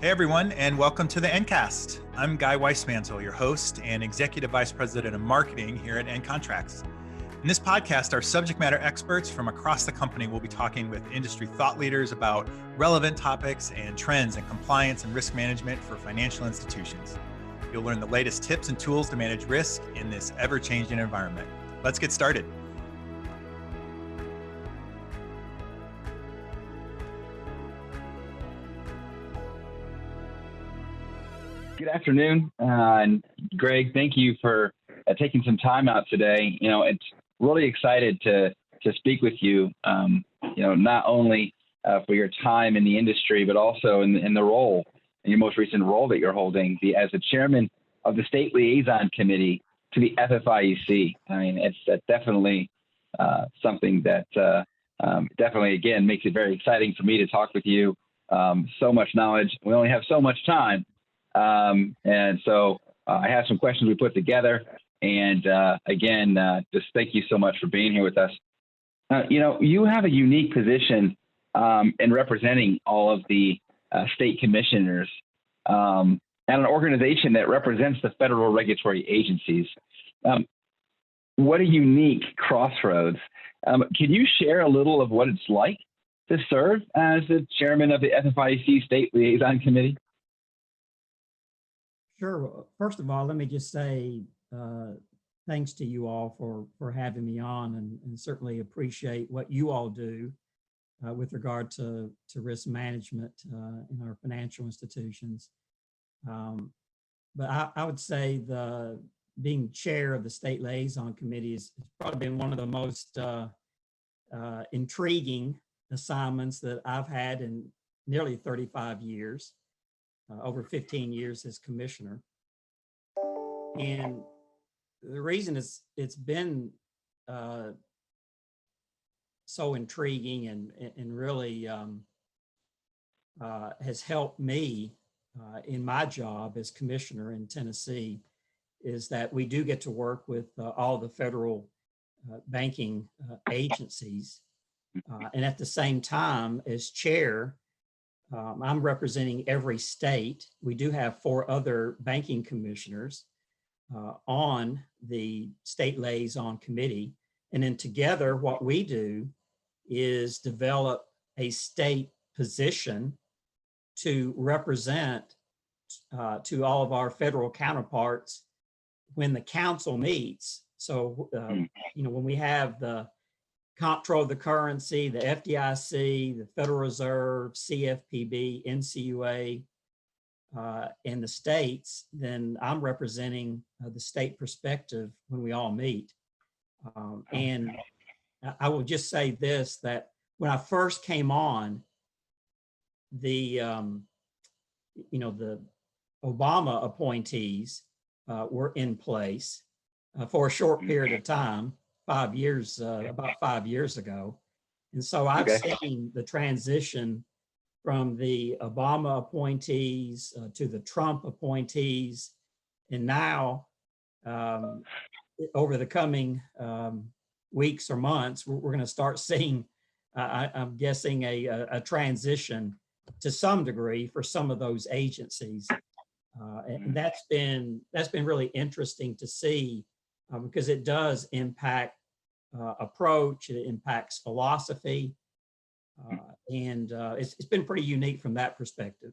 Hey everyone, and welcome to the Ncast. I'm Guy Weissmantel, your host and Executive Vice President of Marketing here at Ncontracts. In this podcast, our subject matter experts from across the company will be talking with industry thought leaders about relevant topics and trends in compliance and risk management for financial institutions. You'll learn the latest tips and tools to manage risk in this ever-changing environment. Let's get started. Good afternoon, and Greg, thank you for taking some time out today. It's really excited to speak with you, not only for your time in the industry, but also in the role, in your most recent role that you're holding as the chairman of the State Liaison Committee to the FFIEC. I mean, it's definitely something that definitely, again, makes it very exciting for me to talk with you. So much knowledge. We only have so much time. And so I have some questions we put together. And again, just thank you so much for being here with us. You have a unique position in representing all of the state commissioners and an organization that represents the federal regulatory agencies. What a unique crossroads. Can you share a little of what it's like to serve as the chairman of the FFIEC State Liaison Committee? Sure. First of all, let me just say thanks to you all for having me on, and certainly appreciate what you all do with regard to risk management in our financial institutions. But I would say being chair of the State Liaison Committee has probably been one of the most intriguing assignments that I've had in nearly 35 years. Over 15 years as commissioner. And the reason it's been so intriguing and really has helped me in my job as commissioner in Tennessee is that we do get to work with all the federal banking agencies. And at the same time, as chair, I'm representing every state. We do have 4 other banking commissioners on the State Liaison Committee. And then together, what we do is develop a state position to represent to all of our federal counterparts when the council meets. So, when we have the Comptroller of the Currency, the FDIC, the Federal Reserve, CFPB, NCUA, and the states, then I'm representing the state perspective when we all meet. And I will just say this, that when I first came on, the Obama appointees were in place for a short period of time. 5 years, about 5 years ago. And so I've seen the transition from the Obama appointees to the Trump appointees. And now, over the coming weeks or months, we're going to start seeing, I'm guessing, a transition to some degree for some of those agencies. And that's been really interesting to see because it does impact approach, it impacts philosophy, and it's been pretty unique from that perspective.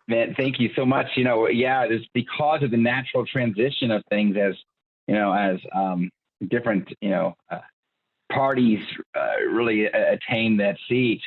Man, thank you so much. It's because of the natural transition of things as different, parties really attain that seat.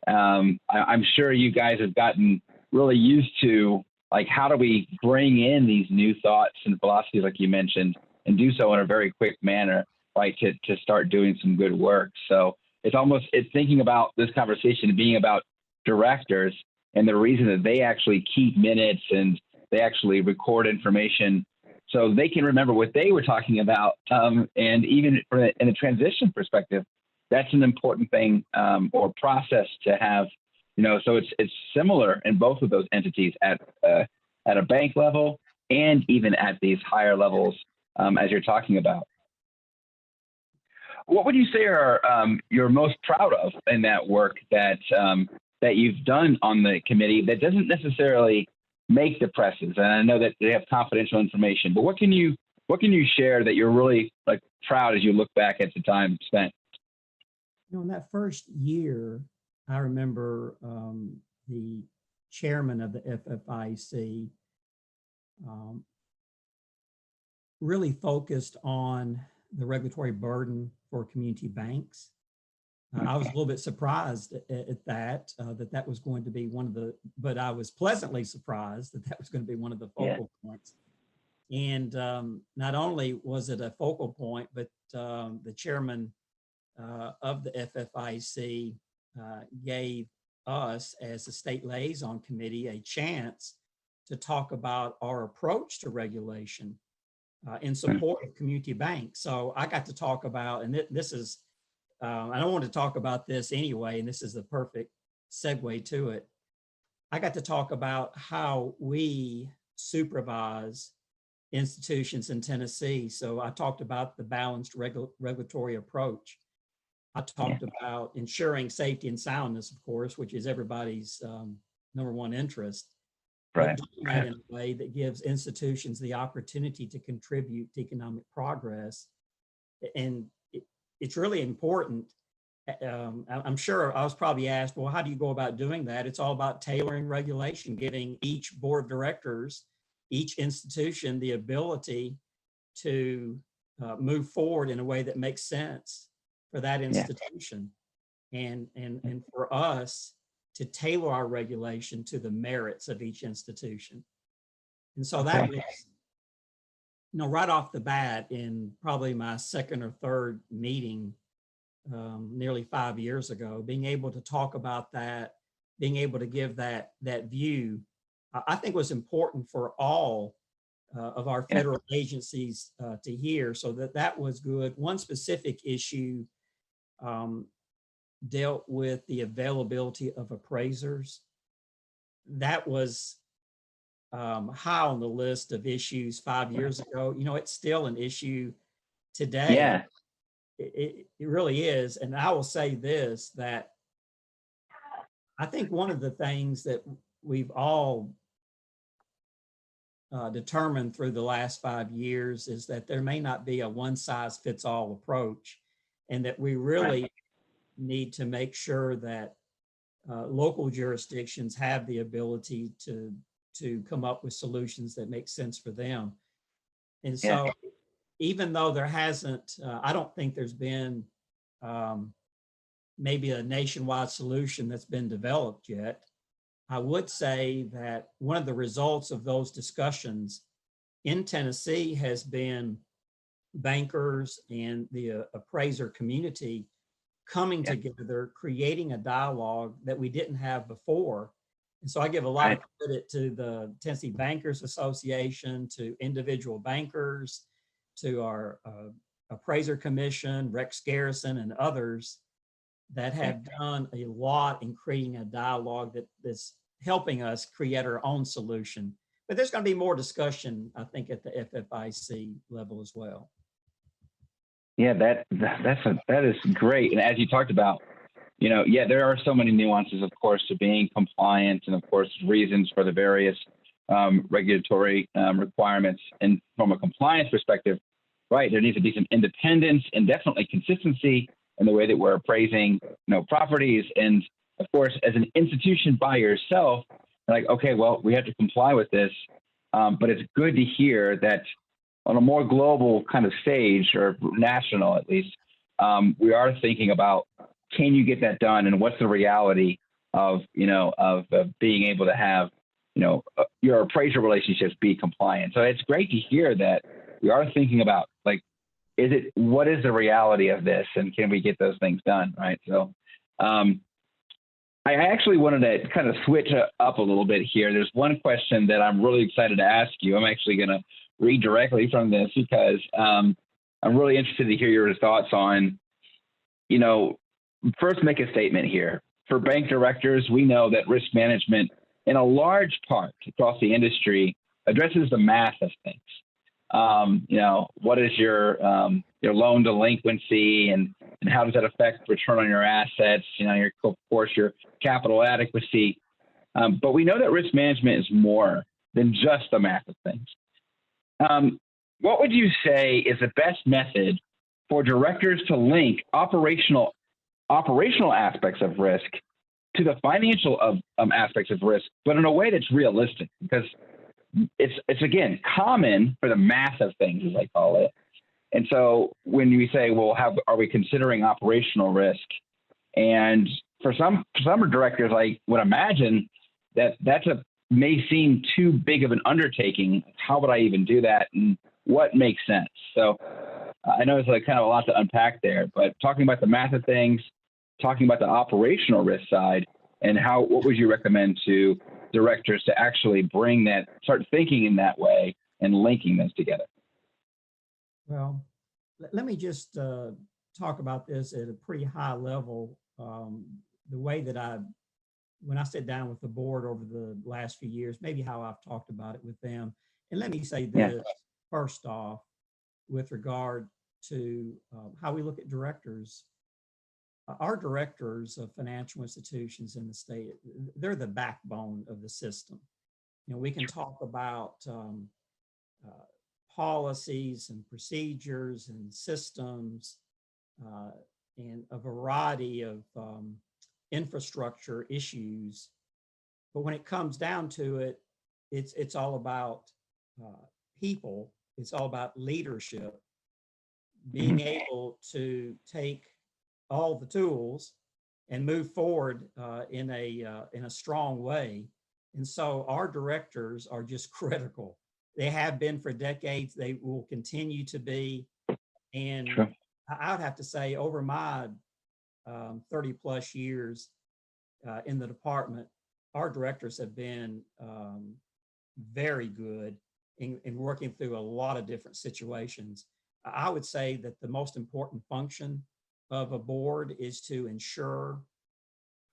I'm sure you guys have gotten really used to, how do we bring in these new thoughts and philosophies, like you mentioned, and do so in a very quick manner, to start doing some good work. So it's thinking about this conversation being about directors and the reason that they actually keep minutes and they actually record information so they can remember what they were talking about. And even in a transition perspective, that's an important thing or process to have, so it's similar in both of those entities at a bank level and even at these higher levels as you're talking about. What would you say are you're most proud of in that work that that you've done on the committee that doesn't necessarily make the presses? And I know that they have confidential information, but what can you share that you're really like proud as you look back at the time spent? In that first year, I remember the chairman of the FFIEC really focused on the regulatory burden for community banks. I was a little bit surprised at that, that was going to be one of the, but I was pleasantly surprised that was going to be one of the focal points. And not only was it a focal point, but the chairman of the FFIEC gave us as the State Liaison Committee a chance to talk about our approach to regulation in support of community banks. So I got to talk about, and this is, I don't want to talk about this anyway, and this is the perfect segue to it. I got to talk about how we supervise institutions in Tennessee. So I talked about the balanced regulatory approach. I talked about ensuring safety and soundness, of course, which is everybody's number one interest. Right. Doing that in a way that gives institutions the opportunity to contribute to economic progress. And it's really important. I'm sure I was probably asked, well, how do you go about doing that? It's all about tailoring regulation, giving each board of directors, each institution the ability to move forward in a way that makes sense for that institution. And for us to tailor our regulation to the merits of each institution. And so that was, right off the bat in probably my second or third meeting nearly 5 years ago, being able to talk about that, being able to give that view, I think was important for all of our federal agencies to hear. So that was good. One specific issue dealt with the availability of appraisers. That was high on the list of issues 5 years ago. It's still an issue today. Yeah. It really is. And I will say this, that I think one of the things that we've all determined through the last 5 years is that there may not be a one-size-fits-all approach, and that we really need to make sure that local jurisdictions have the ability to come up with solutions that make sense for them. And so even though there hasn't, I don't think there's been maybe a nationwide solution that's been developed yet, I would say that one of the results of those discussions in Tennessee has been bankers and the appraiser community coming together, creating a dialogue that we didn't have before. And so I give a lot of credit to the Tennessee Bankers Association, to individual bankers, to our appraiser commission, Rex Garrison, and others that have done a lot in creating a dialogue that is helping us create our own solution. But there's going to be more discussion, I think, at the FFIEC level as well. Yeah, that is great. And as you talked about, there are so many nuances, of course, to being compliant, and of course, reasons for the various regulatory requirements. And from a compliance perspective, right, there needs to be some independence and definitely consistency in the way that we're appraising, properties. And of course, as an institution by yourself, like, okay, well, we have to comply with this. But it's good to hear that on a more global kind of stage, or national at least, we are thinking about, can you get that done, and what's the reality of being able to have your appraiser relationships be compliant. So it's great to hear that we are thinking about, like, what is the reality of this, and can we get those things done, right? So I actually wanted to kind of switch up a little bit here. There's one question that I'm really excited to ask you. I'm actually going to read directly from this because I'm really interested to hear your thoughts on, first make a statement here. For bank directors, we know that risk management in a large part across the industry addresses the math of things. What is your loan delinquency, and and how does that affect return on your assets, your, of course, your capital adequacy. But we know that risk management is more than just the math of things. What would you say is the best method for directors to link operational aspects of risk to the financial aspects of risk, but in a way that's realistic? Because it's again common for the math of things, as I call it. And so when we say, well, are we considering operational risk? And for some directors, I would imagine that may seem too big of an undertaking. How would I even do that? And what makes sense? So I know there's kind of a lot to unpack there, but talking about the math of things, talking about the operational risk side, and what would you recommend to directors to actually start thinking in that way and linking those together? Well, let me just talk about this at a pretty high level. The way that when I sit down with the board over the last few years, maybe how I've talked about it with them. And let me say this first off, with regard to how we look at directors. Our directors of financial institutions in the state, they're the backbone of the system. We can talk about policies and procedures and systems and a variety of infrastructure issues. But when it comes down to it, it's all about people. It's all about leadership, being able to take all the tools and move forward in a strong way. And so our directors are just critical. They have been for decades. They will continue to be. And sure. I would have to say, over my 30 plus years in the department, our directors have been very good in working through a lot of different situations. I would say that the most important function of a board is to ensure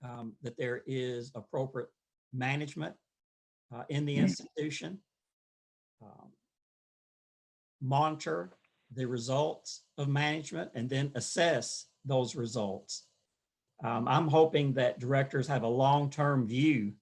that there is appropriate management in the institution, monitor the results of management, and then assess those results. I'm hoping that directors have a long-term view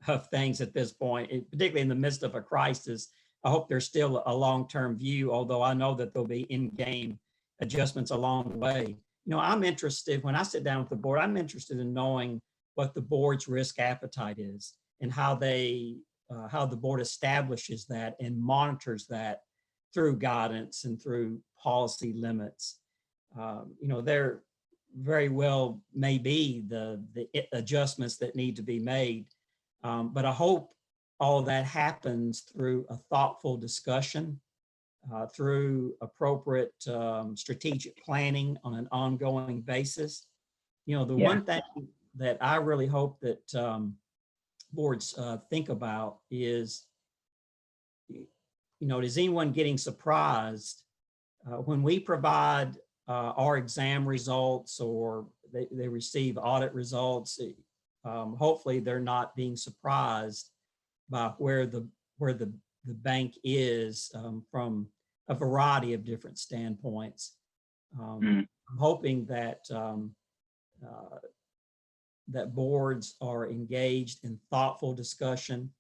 of things at this point, particularly in the midst of a crisis. I hope there's still a long-term view, although I know that there'll be in-game adjustments along the way. I'm interested, when I sit down with the board, I'm interested in knowing what the board's risk appetite is and how the board establishes that and monitors that through guidance and through policy limits. There very well may be the adjustments that need to be made, but I hope all of that happens through a thoughtful discussion, through appropriate strategic planning on an ongoing basis. One thing that I really hope that boards think about is, is anyone getting surprised when we provide our exam results or they receive audit results? Hopefully they're not being surprised by where the bank is from a variety of different standpoints. I'm hoping that that boards are engaged in thoughtful discussion.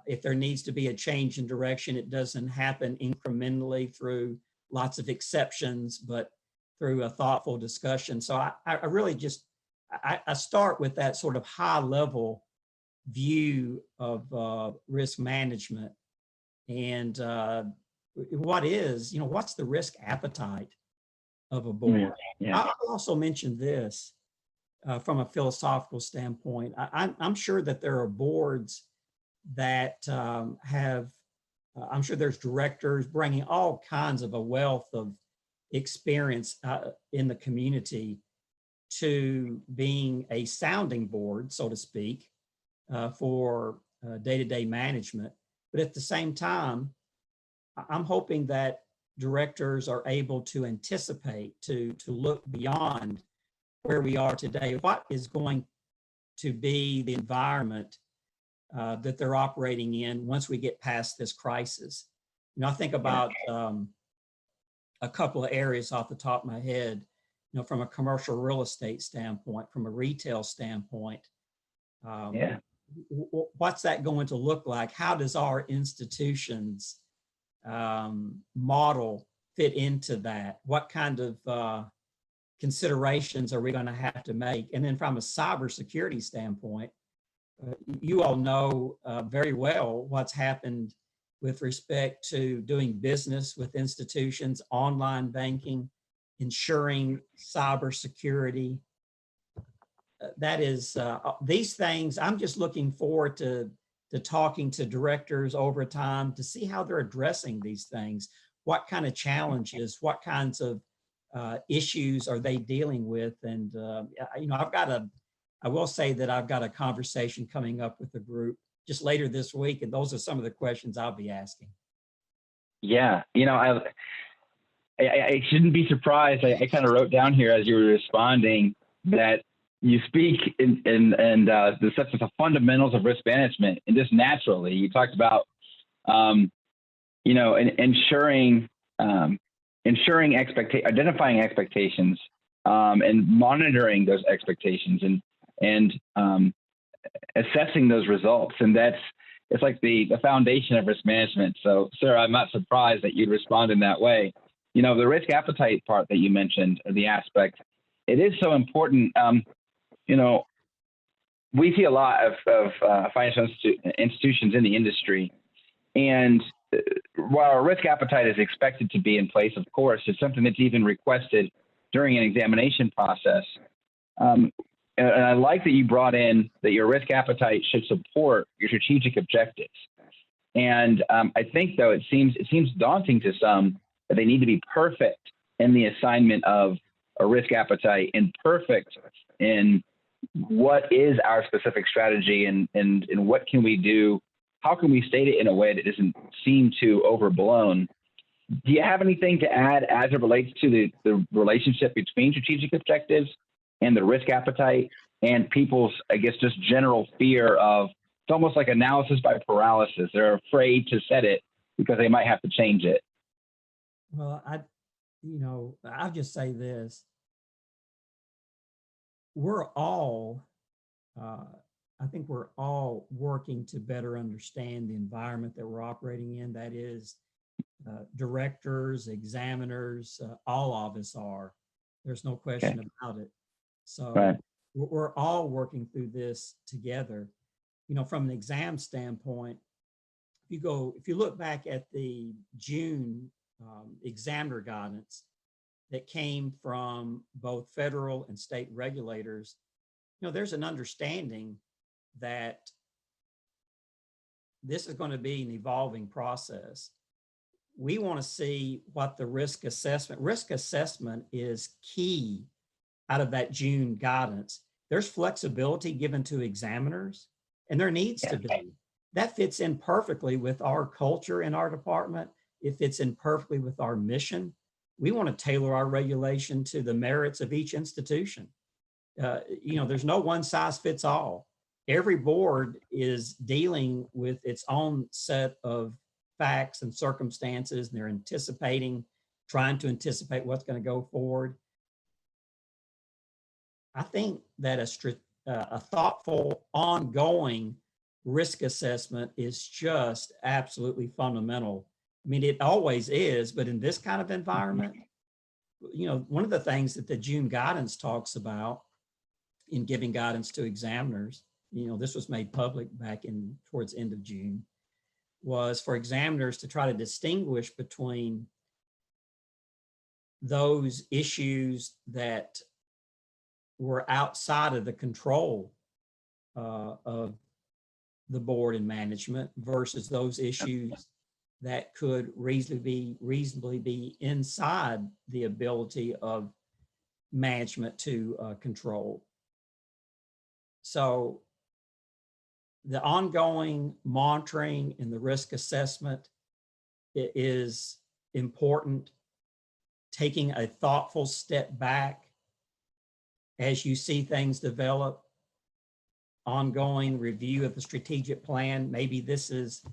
If there needs to be a change in direction, it doesn't happen incrementally through lots of exceptions, but through a thoughtful discussion. So I really just, I start with that sort of high level view of risk management and what's the risk appetite of a board. I'll also mention this from a philosophical standpoint. I'm sure that there are boards that I'm sure there's directors bringing all kinds of a wealth of experience in the community to being a sounding board, so to speak, for day-to-day management. But at the same time, I'm hoping that directors are able to anticipate, to look beyond where we are today. What is going to be the environment that they're operating in once we get past this crisis? I think about a couple of areas off the top of my head. from a commercial real estate standpoint, from a retail standpoint. What's that going to look like? How does our institutions model fit into that? What kind of considerations are we going to have to make? And then from a cybersecurity standpoint, you all know very well what's happened with respect to doing business with institutions, online banking, ensuring cybersecurity. That is, these things, I'm just looking forward to talking to directors over time to see how they're addressing these things. What kind of challenges, what kinds of issues are they dealing with? And, I will say that I've got a conversation coming up with the group just later this week, and those are some of the questions I'll be asking. Yeah, I shouldn't be surprised. I kind of wrote down here as you were responding that you speak in the sense of the fundamentals of risk management, and just naturally, you talked about, ensuring identifying expectations, and monitoring those expectations, and assessing those results. And it's like the foundation of risk management. So, Sarah, I'm not surprised that you'd respond in that way. The risk appetite part that you mentioned, or the aspect, it is so important. We see a lot of financial institutions in the industry, and while our risk appetite is expected to be in place, of course, it's something that's even requested during an examination process. And I like that you brought in that your risk appetite should support your strategic objectives. And I think, though, it seems daunting to some that they need to be perfect in the assignment of a risk appetite and perfect in what is our specific strategy and what can we do. How can we state it in a way that doesn't seem too overblown? Do you have anything to add as it relates to the relationship between strategic objectives and the risk appetite and people's, I guess, just general fear of, it's almost like analysis by paralysis. They're afraid to set it because they might have to change it. Well, I'll just say this. I think we're all working to better understand the environment that we're operating in. That is, directors, examiners, all of us are. There's no question about it. So right. We're all working through this together. From an exam standpoint, if you look back at the June examiner guidance that came from both federal and state regulators, there's an understanding that this is going to be an evolving process. We want to see what the risk assessment is key out of that June guidance. There's flexibility given to examiners, and there needs to be. That fits in perfectly with our culture in our department. It fits in perfectly with our mission. We want to tailor our regulation to the merits of each institution. There's no one size fits all. Every board is dealing with its own set of facts and circumstances, and they're trying to anticipate what's going to go forward. I think that a thoughtful, ongoing risk assessment is just absolutely fundamental. I mean, it always is, but in this kind of environment, one of the things that the June guidance talks about in giving guidance to examiners, this was made public back towards the end of June, was for examiners to try to distinguish between those issues that were outside of the control of the board and management versus those issues that could reasonably be inside the ability of management to control. So the ongoing monitoring and the risk assessment is important. Taking a thoughtful step back as you see things develop, ongoing review of the strategic plan. Maybe this is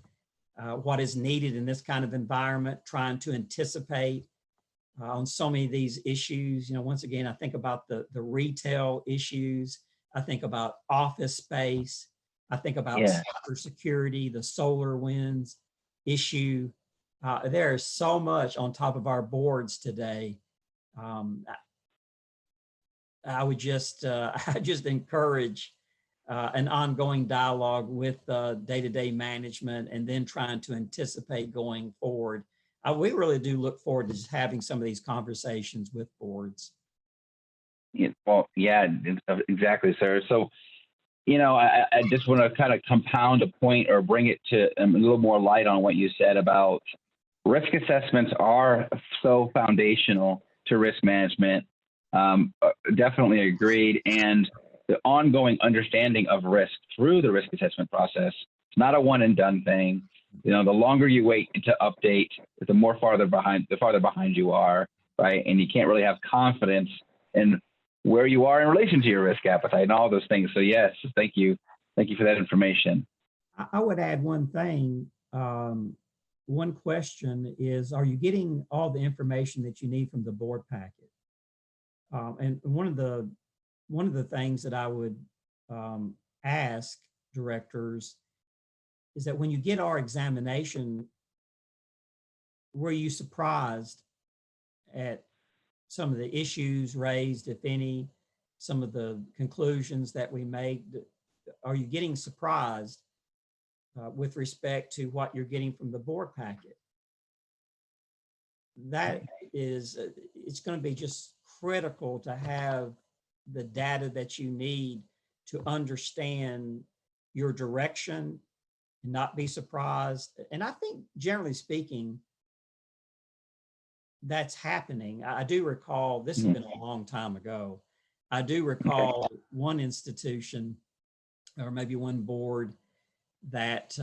what is needed in this kind of environment, trying to anticipate on so many of these issues. Once again, I think about the retail issues. I think about office space. I think about cybersecurity, the SolarWinds issue. There is so much on top of our boards today. I would just encourage an ongoing dialogue with day-to-day management, and then trying to anticipate going forward. We really do look forward to just having some of these conversations with boards. Yeah, well, yeah, exactly, sir. So, I just want to kind of compound a point or bring it to a little more light on what you said about risk assessments are so foundational to risk management. Definitely agreed. And the ongoing understanding of risk through the risk assessment process, it's not a one and done thing. The longer you wait to update, the farther behind you are, right? And you can't really have confidence in where you are in relation to your risk appetite and all those things. So yes, thank you for that information. I would add one thing. One question is, are you getting all the information that you need from the board packet? And one of the things that I would ask directors is that when you get our examination, were you surprised at some of the issues raised, if any, some of the conclusions that we made? Are you getting surprised with respect to what you're getting from the board packet? That is, it's going to be just critical to have the data that you need to understand your direction and not be surprised. And I think, generally speaking, that's happening. I do recall, this has been a long time ago, I do recall one institution, or maybe one board, that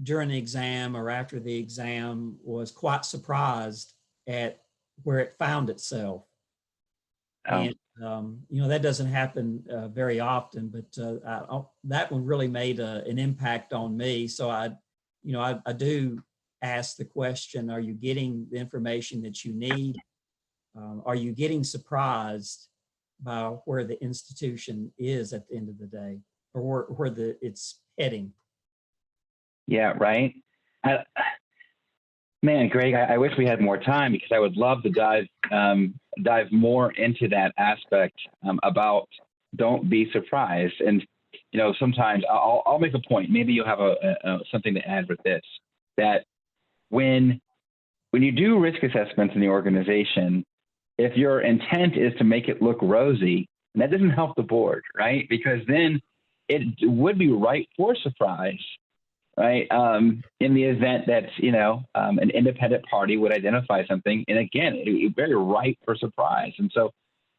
during the exam or after the exam was quite surprised at where it found itself. And that doesn't happen very often, but that one really made an impact on me. So I do ask the question, are you getting the information that you need? Are you getting surprised by where the institution is at the end of the day, or where it's heading? Yeah, right. Man, Greg, I wish we had more time, because I would love to dive more into that aspect about don't be surprised. And sometimes I'll make a point. Maybe you'll have something to add with this. That when you do risk assessments in the organization, if your intent is to make it look rosy, that doesn't help the board, right? Because then it would be ripe for surprise, right? In the event that, an independent party would identify something. And again, it's very ripe for surprise. And so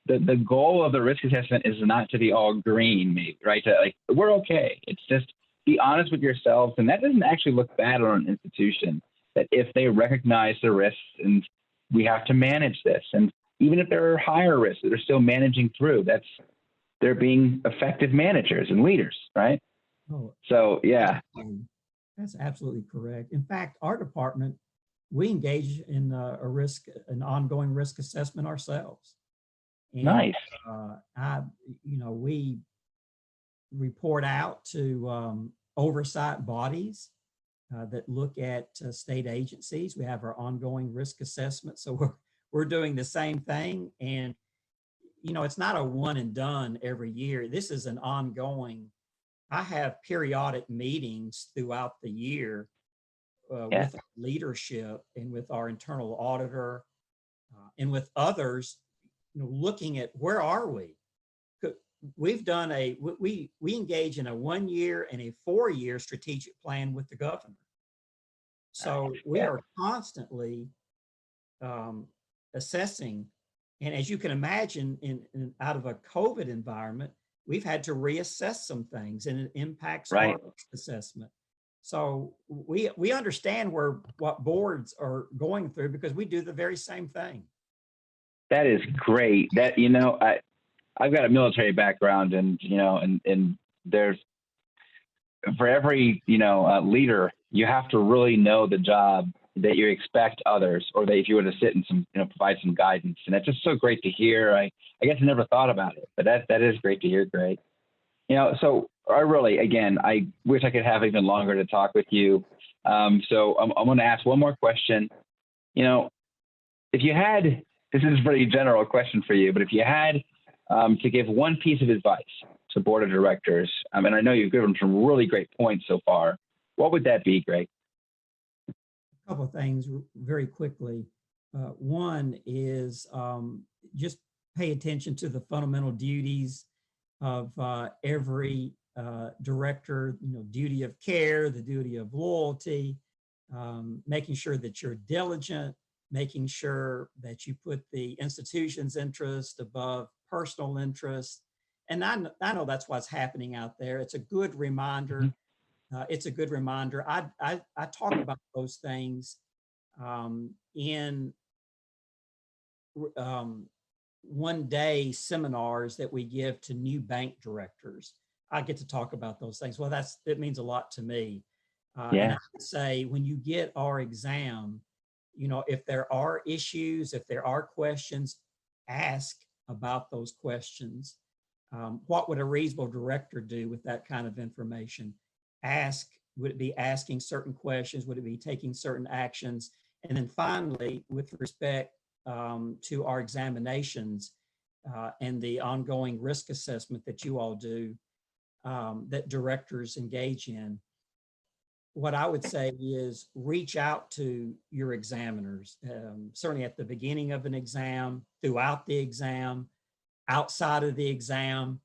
the goal of the risk assessment is not to be all green, maybe, right? We're okay. It's just be honest with yourselves. And that doesn't actually look bad on an institution, that if they recognize the risks and we have to manage this. And even if there are higher risks that are still managing through, they're being effective managers and leaders, right? Oh, so, yeah. That's absolutely correct. In fact, our department, we engage in an ongoing risk assessment ourselves. And, nice. We report out to oversight bodies that look at state agencies. We have our ongoing risk assessment. So we're doing the same thing. And, it's not a one and done every year. This is an ongoing. I have periodic meetings throughout the year with leadership and with our internal auditor and with others, looking at where are we? We've done we engage in a 1 year and a 4 year strategic plan with the governor. So we are constantly assessing. And as you can imagine, in out of a COVID environment, we've had to reassess some things, and it impacts our risk assessment. So we understand what boards are going through, because we do the very same thing. That is great. That I've got a military background, and and there's, for every leader, you have to really know the job that you expect others, or that if you were to sit and provide some guidance. And that's just so great to hear. I guess I never thought about it, but that is great to hear, Greg. So I really, again, I wish I could have even longer to talk with you. So I'm going to ask one more question. If you had, this is a pretty general question for you, but if you had to give one piece of advice to board of directors, and I know you've given some really great points so far, what would that be, Greg? A couple of things very quickly. One is just pay attention to the fundamental duties of every director, duty of care, the duty of loyalty, making sure that you're diligent, making sure that you put the institution's interest above personal interest. And I know that's what's happening out there. It's a good reminder. It's a good reminder. I talk about those things in one-day seminars that we give to new bank directors. I get to talk about those things. Well, it means a lot to me. And I would say when you get our exam, if there are issues, if there are questions, ask about those questions. What would a reasonable director do with that kind of information? Ask, would it be asking certain questions? Would it be taking certain actions? And then finally, with respect to our examinations and the ongoing risk assessment that you all do, that directors engage in, what I would say is reach out to your examiners, certainly at the beginning of an exam, throughout the exam, outside of the exam.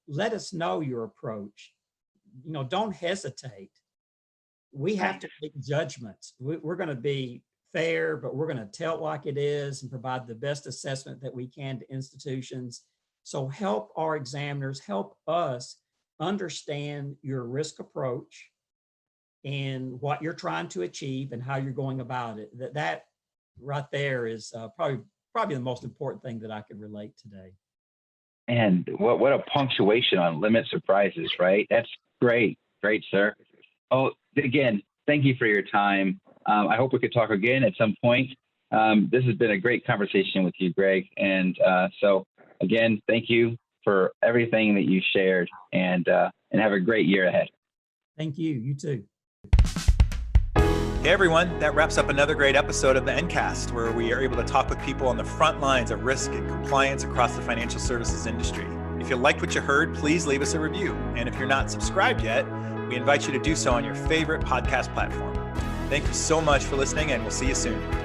Let us know your approach. Don't hesitate. We have to make judgments. We're going to be fair, but we're going to tell it like it is and provide the best assessment that we can to institutions. So help our examiners, help us understand your risk approach and what you're trying to achieve and how you're going about it. That right there is probably the most important thing that I could relate today. And what a punctuation on limit surprises, right? That's great. Great, sir. Oh, again, thank you for your time. I hope we could talk again at some point. This has been a great conversation with you, Greg. And so again, thank you for everything that you shared, and have a great year ahead. Thank you. You too. Hey everyone, that wraps up another great episode of the Ncast, where we are able to talk with people on the front lines of risk and compliance across the financial services industry. If you liked what you heard, please leave us a review. And if you're not subscribed yet, we invite you to do so on your favorite podcast platform. Thank you so much for listening, and we'll see you soon.